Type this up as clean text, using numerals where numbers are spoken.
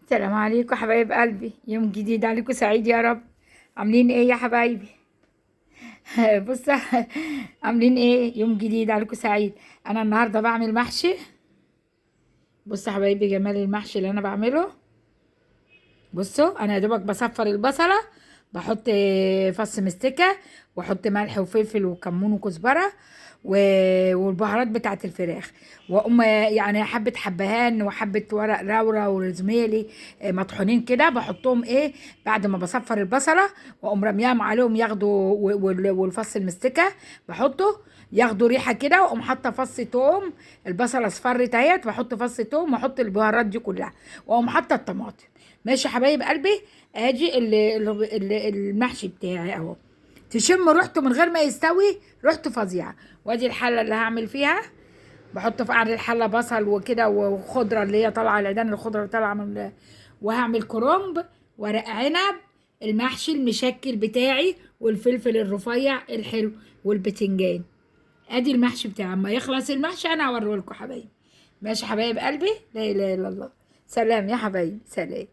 السلام عليكم حبايب قلبي، يوم جديد عليكم سعيد يا رب. عاملين ايه يا حبايبي؟ بص. عاملين ايه؟ يوم جديد عليكم سعيد. انا النهارده بعمل محشي. بص يا حبايبي، جمال المحشي اللي انا بعمله. بصوا، انا يا دوبك بصفر البصله، بحط فص مستكه، واحط ملح وفلفل وكمون وكزبره والبهارات بتاعه الفراخ، واقوم يعني حبه حبهان وحبه ورق لورا وروزميلي مطحونين كده، بحطهم بعد ما بصفر البصله، واقوم رميهم عليهم ياخدوا والفص المستكه بحطه ياخدوا ريحه كده، واقوم حاطه فص توم. البصله اصفرت اهيت، واحط فص توم واحط البهارات دي كلها، واقوم حاطه الطماطم. ماشي يا حبايب قلبي. ادي المحشي بتاعي اهو. تشم ريحته من غير ما يستوي، ريحته فظيعه. وادي الحله اللي هعمل فيها. بحط في قعر الحله بصل وكده وخضره اللي هي طالعه، العيدان الخضره اللي طالعه وهعمل كرنب، ورق عنب، المحشي المشكل بتاعي، والفلفل الرفيع الحلو، والبتنجان. ادي المحشي بتاعي. اما يخلص المحشي انا هوريه لكم حبايبي. ماشي حبايب قلبي، لا اله الا الله. سلام يا حبايبي، سلام.